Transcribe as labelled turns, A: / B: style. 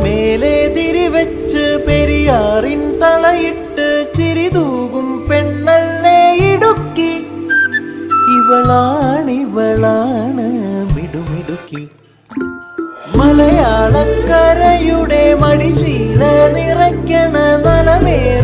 A: മേലെ തിരിവെച്ച് പെരിയാറിൻ തളയിട്ട് ചിരിതൂകും പെണ്ണല്ലേ ഇടുക്കി. ഇവളാണ് മിടുമിടുക്കി. മലയാളക്കരയുടെ മടിശീല നിറയ്ക്കണ നലമേറെ